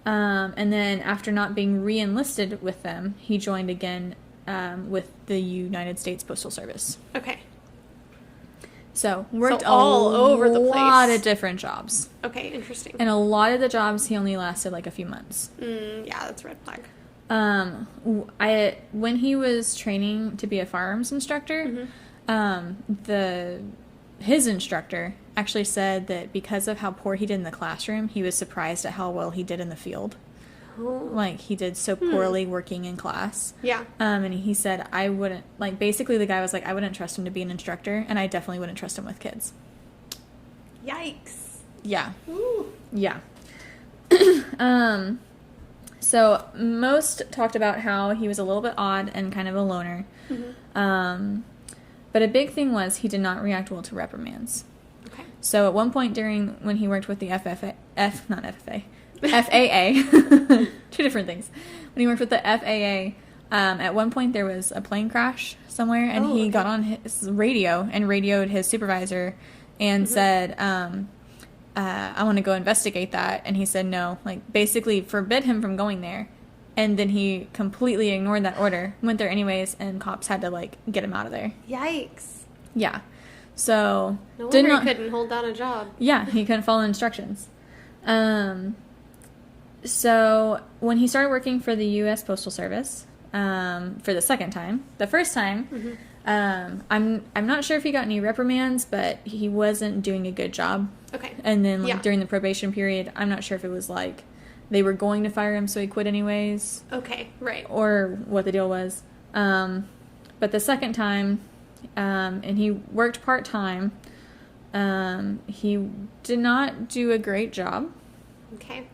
And then after not being re-enlisted with them, he joined again with the United States Postal Service. Okay. So worked all over the place. A lot of different jobs. Okay, interesting. And a lot of the jobs he only lasted like a few months. Yeah, that's a red flag. When he was training to be a firearms instructor, his instructor actually said that because of how poor he did in the classroom, he was surprised at how well he did in the field. Oh. Like, he did so poorly working in class. Yeah. And he said, I wouldn't, like, basically the guy was like, I wouldn't trust him to be an instructor, and I definitely wouldn't trust him with kids. Yikes. Yeah. Ooh. Yeah. So most talked about how he was a little bit odd and kind of a loner. But a big thing was he did not react well to reprimands. Okay. So at one point when he worked with the FAA, two different things. When he worked with the FAA, at one point there was a plane crash somewhere, and he got on his radio and radioed his supervisor and said, I want to go investigate that. And he said no, like basically forbid him from going there. And then he completely ignored that order, went there anyways, and cops had to like get him out of there. Yikes. Yeah. So no wonder he couldn't hold down a job. Yeah, he couldn't follow instructions. So when he started working for the U.S. Postal Service, for the second time, the first time, I'm not sure if he got any reprimands, but he wasn't doing a good job. Okay. And then during the probation period, I'm not sure if it was like they were going to fire him so he quit anyways. Okay, right. Or what the deal was. But the second time, and he worked part-time, he did not do a great job. Okay.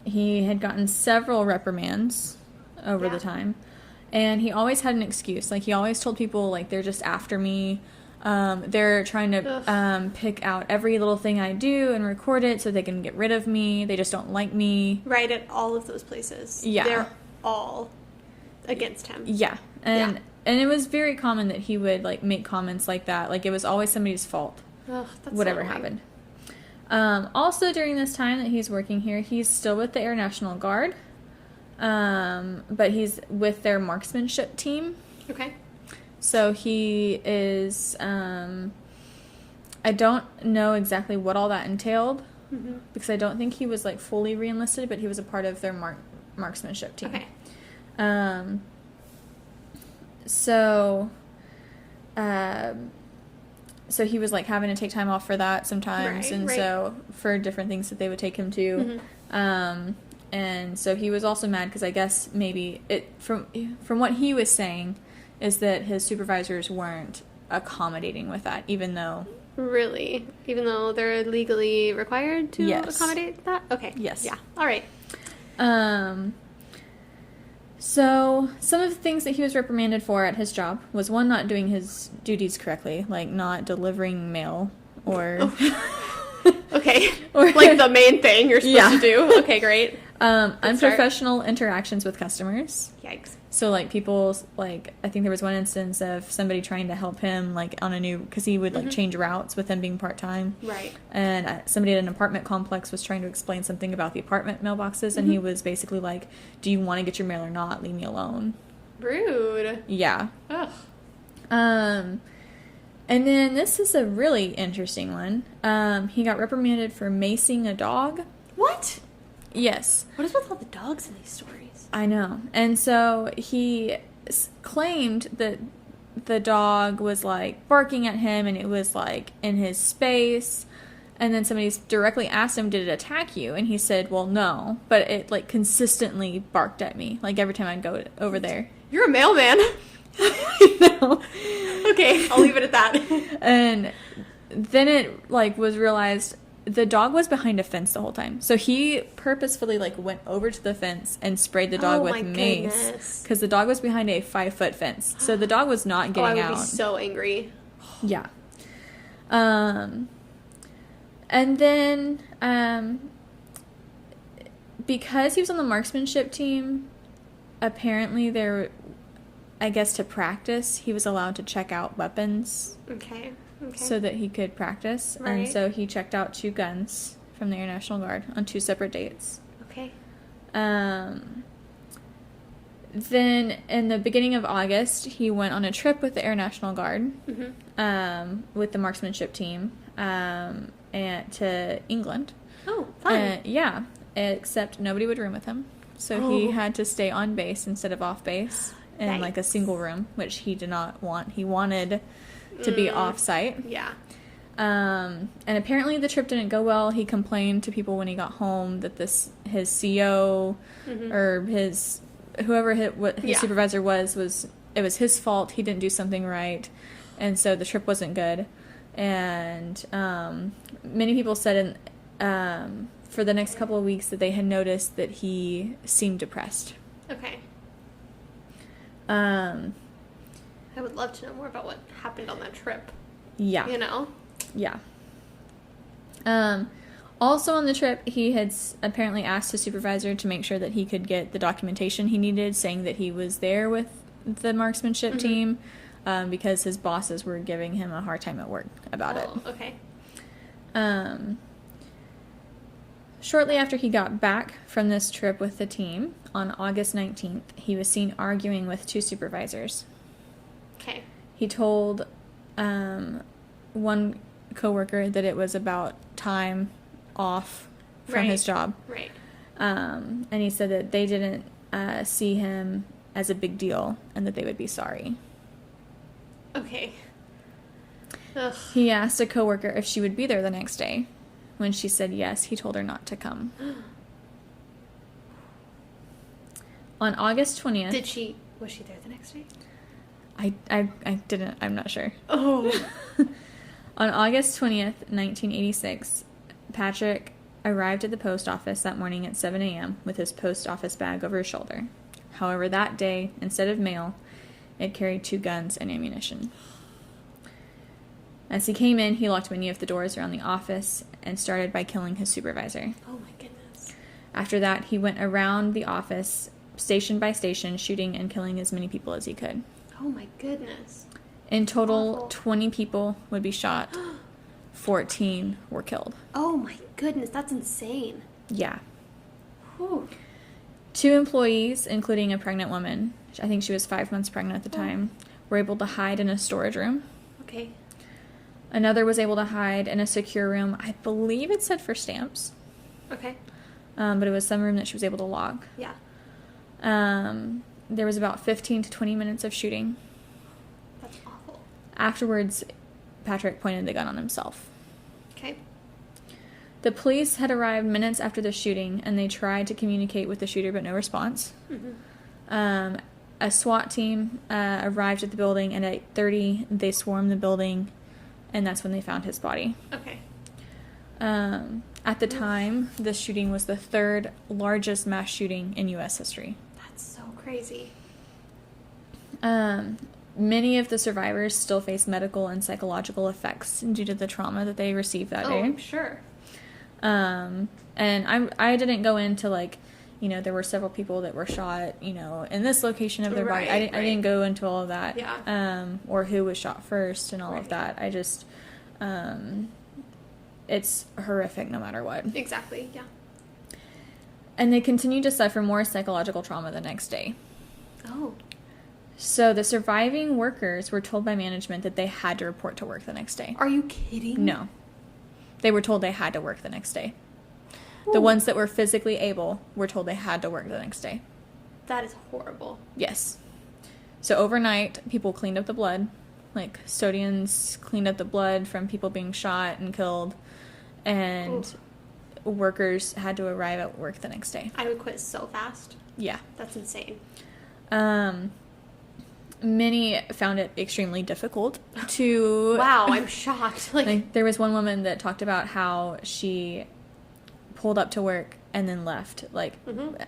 He had gotten several reprimands over the time. And he always had an excuse. Like, he always told people, like, they're just after me. They're trying to pick out every little thing I do and record it so they can get rid of me. They just don't like me. Right, at all of those places. Yeah. They're all against him. Yeah. And it was very common that he would, like, make comments like that. Like, it was always somebody's fault. Ugh, that's whatever happened. Also, during this time that he's working here, he's still with the Air National Guard. But he's with their marksmanship team. Okay. So he is, I don't know exactly what all that entailed, because I don't think he was, like, fully re-enlisted, but he was a part of their marksmanship team. Okay. So he was, like, having to take time off for that sometimes, so for different things that they would take him to. And so he was also mad because I guess maybe from what he was saying is that his supervisors weren't accommodating with that, even though... Really? Even though they're legally required to accommodate that? Okay. Yes. Yeah. All right. So, some of the things that he was reprimanded for at his job was, one, not doing his duties correctly, like not delivering mail or... Okay. Or, like the main thing you're supposed to do. Okay, great. Unprofessional interactions with customers. Yikes. So, like, people, like, I think there was one instance of somebody trying to help him, like, on a new, because he would, like, change routes with him being part-time. Right. And somebody at an apartment complex was trying to explain something about the apartment mailboxes, and he was basically like, do you want to get your mail or not? Leave me alone. Rude. Yeah. Ugh. And then this is a really interesting one. He got reprimanded for macing a dog. What? Yes. What is with all the dogs in these stories? I know. And so he claimed that the dog was, like, barking at him and it was, like, in his space. And then somebody directly asked him, did it attack you? And he said, well, no. But it, like, consistently barked at me, like, every time I'd go over there. You're a mailman. I know. Okay, I'll leave it at that. And then it, like, was realized the dog was behind a fence the whole time. So he purposefully, like, went over to the fence and sprayed the dog with mace. Because the dog was behind a 5-foot fence. So the dog was not getting out. I would be so angry. Yeah. And then, because he was on the marksmanship team, apparently I guess to practice, he was allowed to check out weapons. Okay. So that he could practice. Right. And so he checked out 2 guns from the Air National Guard on 2 separate dates. Okay. Then in the beginning of August, he went on a trip with the Air National Guard, with the marksmanship team, and to England. Oh, fun. Yeah, except nobody would room with him. So he had to stay on base instead of off base in like a single room, which he did not want. He wanted to be off-site. Yeah. And apparently the trip didn't go well. He complained to people when he got home that his CO or whoever his supervisor was it was his fault. He didn't do something right, and so the trip wasn't good. And many people said for the next couple of weeks that they had noticed that he seemed depressed. Okay. I would love to know more about what happened on that trip. Yeah. You know? Yeah. Also on the trip, he had apparently asked his supervisor to make sure that he could get the documentation he needed, saying that he was there with the marksmanship team, because his bosses were giving him a hard time at work about it. Okay. Shortly after he got back from this trip with the team, on August 19th, he was seen arguing with 2 supervisors. Okay. He told one coworker that it was about time off from his job. Right. And he said that they didn't see him as a big deal and that they would be sorry. Okay. Ugh. He asked a coworker if she would be there the next day. When she said yes, he told her not to come. On August 20th... Was she there the next day? I didn't, I'm not sure. Oh. On August 20th, 1986, Patrick arrived at the post office that morning at 7 a.m. with his post office bag over his shoulder. However, that day, instead of mail, it carried 2 guns and ammunition. As he came in, he locked many of the doors around the office and started by killing his supervisor. Oh my goodness. After that, he went around the office, station by station, shooting and killing as many people as he could. Oh my goodness. In total, 20 people would be shot. 14 were killed. Oh my goodness, that's insane. Yeah. Whew. 2 employees, including a pregnant woman, I think she was 5 months pregnant at the time, were able to hide in a storage room. Okay. Another was able to hide in a secure room. I believe it said for stamps. Okay. But it was some room that she was able to log. Yeah. There was about 15 to 20 minutes of shooting. That's awful. Afterwards, Patrick pointed the gun on himself. Okay. The police had arrived minutes after the shooting, and they tried to communicate with the shooter, but no response. A SWAT team arrived at the building, and at 8:30, they swarmed the building, and that's when they found his body. Okay. At the time, this shooting was the 3rd largest mass shooting in U.S. history. That's so Crazy. Many of the survivors still face medical and psychological effects due to the trauma that they received that day. I'm sure. And I didn't go into, like, you know, there were several people that were shot, you know, in this location of their body. I didn't go into all of that. Yeah. Or who was shot first and all of that. I just, it's horrific no matter what. Exactly, yeah. And they continued to suffer more psychological trauma the next day. Oh. So the surviving workers were told by management that they had to report to work the next day. Are you kidding? No. They were told they had to work the next day. Ooh. The ones that were physically able were told they had to work the next day. That is horrible. Yes. So overnight, people cleaned up the blood. Like, custodians cleaned up the blood from people being shot and killed. And workers had to arrive at work the next day. I would quit so fast. Yeah. That's insane. Many found it extremely difficult to... Wow, I'm shocked. Like, there was one woman that talked about how she pulled up to work and then left, like,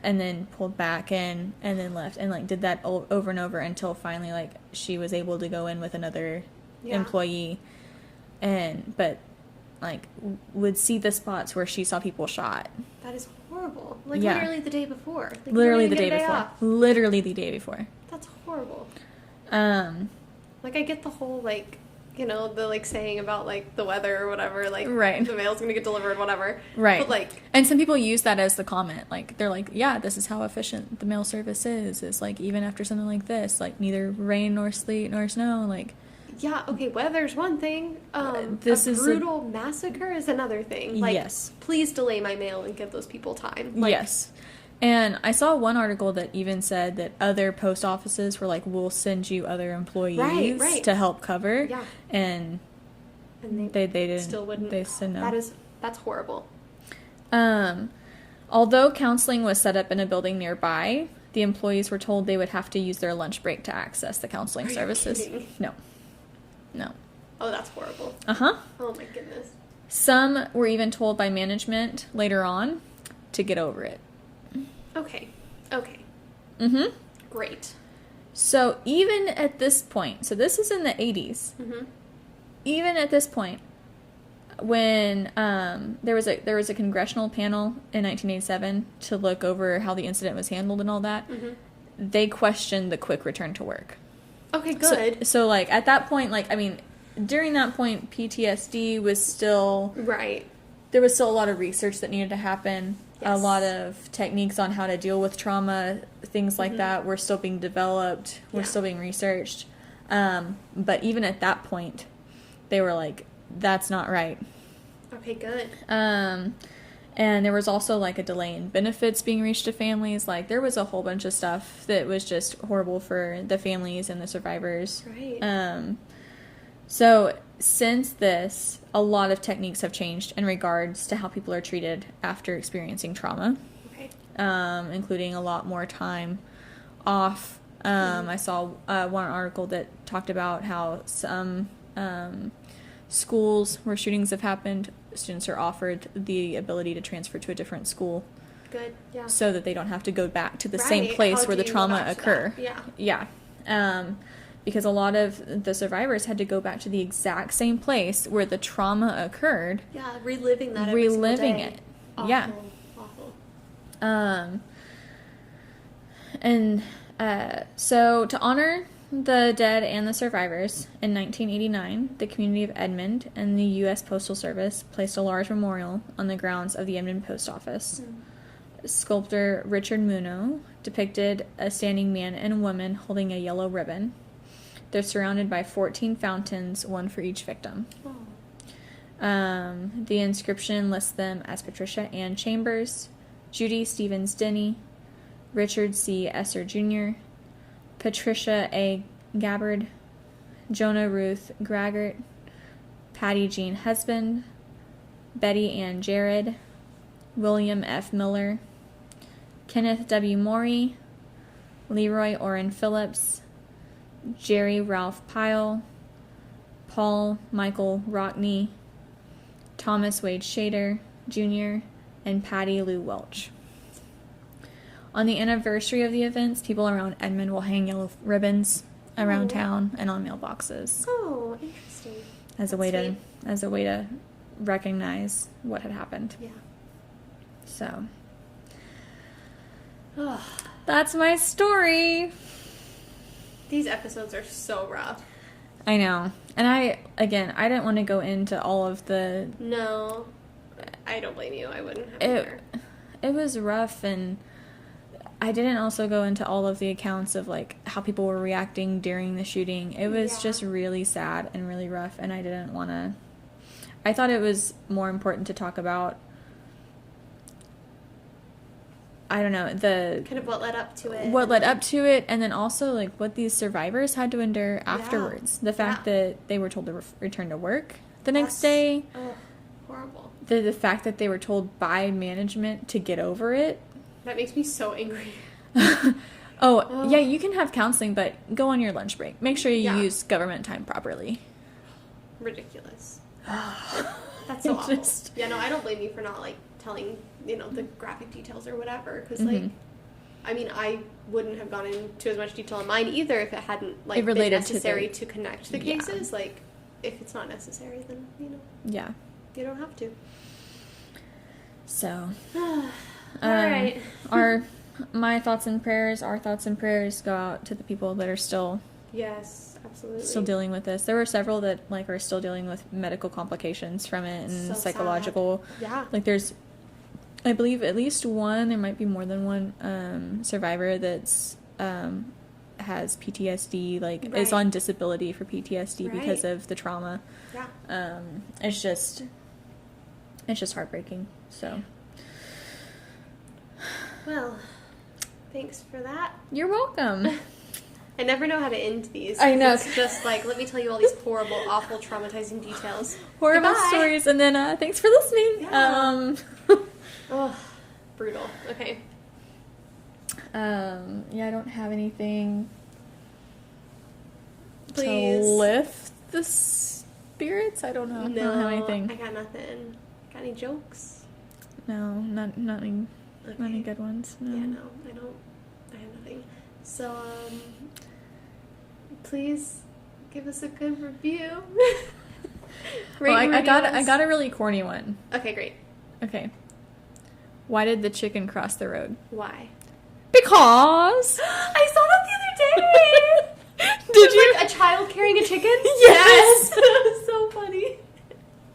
and then pulled back in and then left, and, like, did that over and over until finally, like, she was able to go in with another employee, but, like, would see the spots where she saw people shot. That is horrible. Like, literally the day before. Like, literally the day before. Off. Literally the day before. That's horrible. Like, I get the whole, like, you know, the, like, saying about, like, the weather or whatever, like, right. the mail's gonna get delivered, whatever. Right. But, like... And some people use that as the comment. Like, they're like, yeah, this is how efficient the mail service is. It's, like, even after something like this, like, neither rain nor sleet nor snow, like... Yeah, okay, weather's one thing. This is brutal massacre is another thing. Like, yes. Please delay my mail and give those people time. Like, yes. And I saw one article that even said that other post offices were like, we'll send you other employees to help cover. Yeah. And they didn't. Still wouldn't. They said no. That's horrible. Although counseling was set up in a building nearby, the employees were told they would have to use their lunch break to access the counseling services. Kidding? No. Oh, that's horrible. Uh-huh. Oh my goodness. Some were even told by management later on to get over it. Okay. Mm-hmm. Great. So even at this point, so this is in the 80s. Mm-hmm. Even at this point, when there was a congressional panel in 1987 to look over how the incident was handled and all that, they questioned the quick return to work. Okay, good. So like at that point, like, I mean, during that point, PTSD was still right. There was still a lot of research that needed to happen. Yes. A lot of techniques on how to deal with trauma, things like that, were still being developed, were still being researched. But even at that point, they were like, that's not right. Okay, good. And there was also, like, a delay in benefits being reached to families. Like, there was a whole bunch of stuff that was just horrible for the families and the survivors. Right. So, since this, a lot of techniques have changed in regards to how people are treated after experiencing trauma. Okay. Including a lot more time off. I saw one article that talked about how some schools where shootings have happened, students are offered the ability to transfer to a different school. Good, yeah. So that they don't have to go back to the same place where the trauma occurred. Yeah. Because a lot of the survivors had to go back to the exact same place where the trauma occurred. Yeah, reliving that reliving it. Awful, yeah. Awful. So to honor the dead and the survivors, in 1989, the community of Edmond and the U.S. Postal Service placed a large memorial on the grounds of the Edmond Post Office. Sculptor Richard Muno depicted a standing man and woman holding a yellow ribbon. They're surrounded by 14 fountains, one for each victim. Oh. The inscription lists them as Patricia Ann Chambers, Judy Stevens Denny, Richard C. Esser Jr., Patricia A. Gabbard, Jonah Ruth Graggart, Patty Jean Husband, Betty Ann Jared, William F. Miller, Kenneth W. Morey, Leroy Orrin Phillips, Jerry Ralph Pyle, Paul Michael Rockney, Thomas Wade Shader, Jr., and Patty Lou Welch. On the anniversary of the events, people around Edmond will hang yellow ribbons around town and on mailboxes. Oh, interesting. As a way to recognize what had happened. Yeah. So that's my story. These episodes are so rough. I know. And I didn't want to go into all of the... No. I don't blame you. I wouldn't have either. It was rough, and I didn't also go into all of the accounts of, like, how people were reacting during the shooting. It was just really sad and really rough, and I didn't want to... I thought it was more important to talk about, I don't know, the... Kind of what led up to it. What led up to it, and then also, like, what these survivors had to endure afterwards. The fact that they were told to return to work the next day. Oh, horrible. The fact that they were told by management to get over it. That makes me so angry. Yeah, you can have counseling, but go on your lunch break. Make sure you use government time properly. Ridiculous. That's so awful. Yeah, no, I don't blame you for not, like, telling, you know, the graphic details or whatever, because, like, I mean, I wouldn't have gone into as much detail in mine either if it hadn't, like, been necessary to connect the cases. Like, if it's not necessary, then, you know. Yeah. You don't have to. So. All right. My thoughts and prayers, our thoughts and prayers go out to the people that are still... Yes, absolutely. Still dealing with this. There were several that, like, are still dealing with medical complications from it and psychological. Sad. Yeah. Like, there's, I believe, at least one, there might be more than one, survivor that's, has PTSD, like, is on disability for PTSD because of the trauma. Yeah. It's just heartbreaking, so. Well, thanks for that. You're welcome. I never know how to end these. I know. It's just like, let me tell you all these horrible, awful, traumatizing details. Horrible Goodbye. stories, and then thanks for listening. Yeah. Oh, brutal. Okay. Yeah, I don't have anything Please. to lift the spirits. I don't know. No, I don't have anything. I got nothing. Got any jokes? No, not any, Okay. not any good ones. No. Yeah, no, I don't. I have nothing. So, please give us a good review. Well, I got a really corny one. Okay, great. Okay. Why did the chicken cross the road? Why? Because I saw that the other day. Did you? Like a child carrying a chicken? Yes. That was so funny.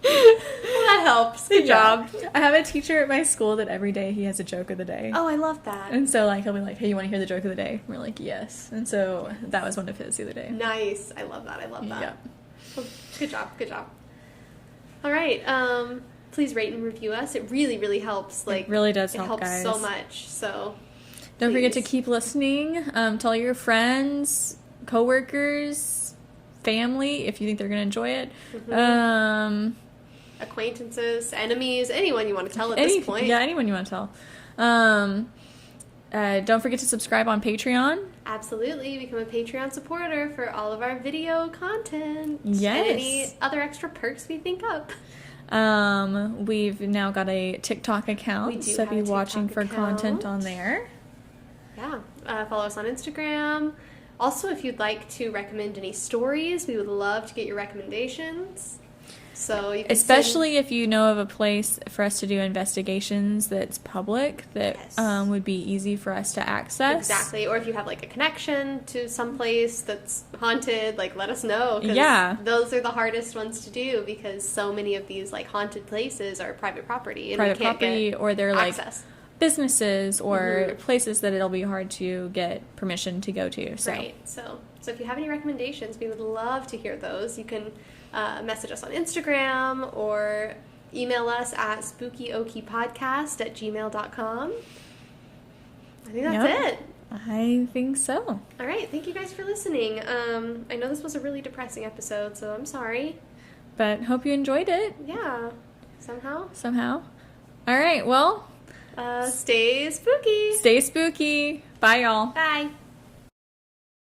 Well, that helps. Good job. I have a teacher at my school that every day he has a joke of the day. Oh, I love that. And so, like, he'll be like, hey, you want to hear the joke of the day? And we're like, yes. And so that was one of his the other day. Nice. I love that. Yeah. Well, good job. Good job. All right. Please rate and review us. It really, really helps. Like, it really does help, it helps guys. so much. So don't forget to keep listening. Tell your friends, coworkers, family, if you think they're going to enjoy it. Mm-hmm. Acquaintances, enemies, anyone you want to tell at this point. Yeah, anyone you want to tell. Don't forget to subscribe on Patreon. Absolutely. Become a Patreon supporter for all of our video content. Yes. And any other extra perks we think up. We've now got a TikTok account. We do so have be a watching TikTok for content account. on there. Yeah. Follow us on Instagram. Also, if you'd like to recommend any stories, we would love to get your recommendations. So you can especially if you know of a place for us to do investigations that's public that would be easy for us to access. Exactly. Or if you have like a connection to some place that's haunted, like let us know. 'Cause yeah. those are the hardest ones to do because so many of these like haunted places are private property. And Private we can't property, get or they're access. like businesses or places that it'll be hard to get permission to go to. So. Right. So if you have any recommendations, we would love to hear those. You can message us on Instagram or email us at spookyokipodcast@gmail.com. I think that's it. I think so. All right. Thank you guys for listening. I know this was a really depressing episode, so I'm sorry. But hope you enjoyed it. Yeah. Somehow. All right. Well, stay spooky. Stay spooky. Bye, y'all. Bye.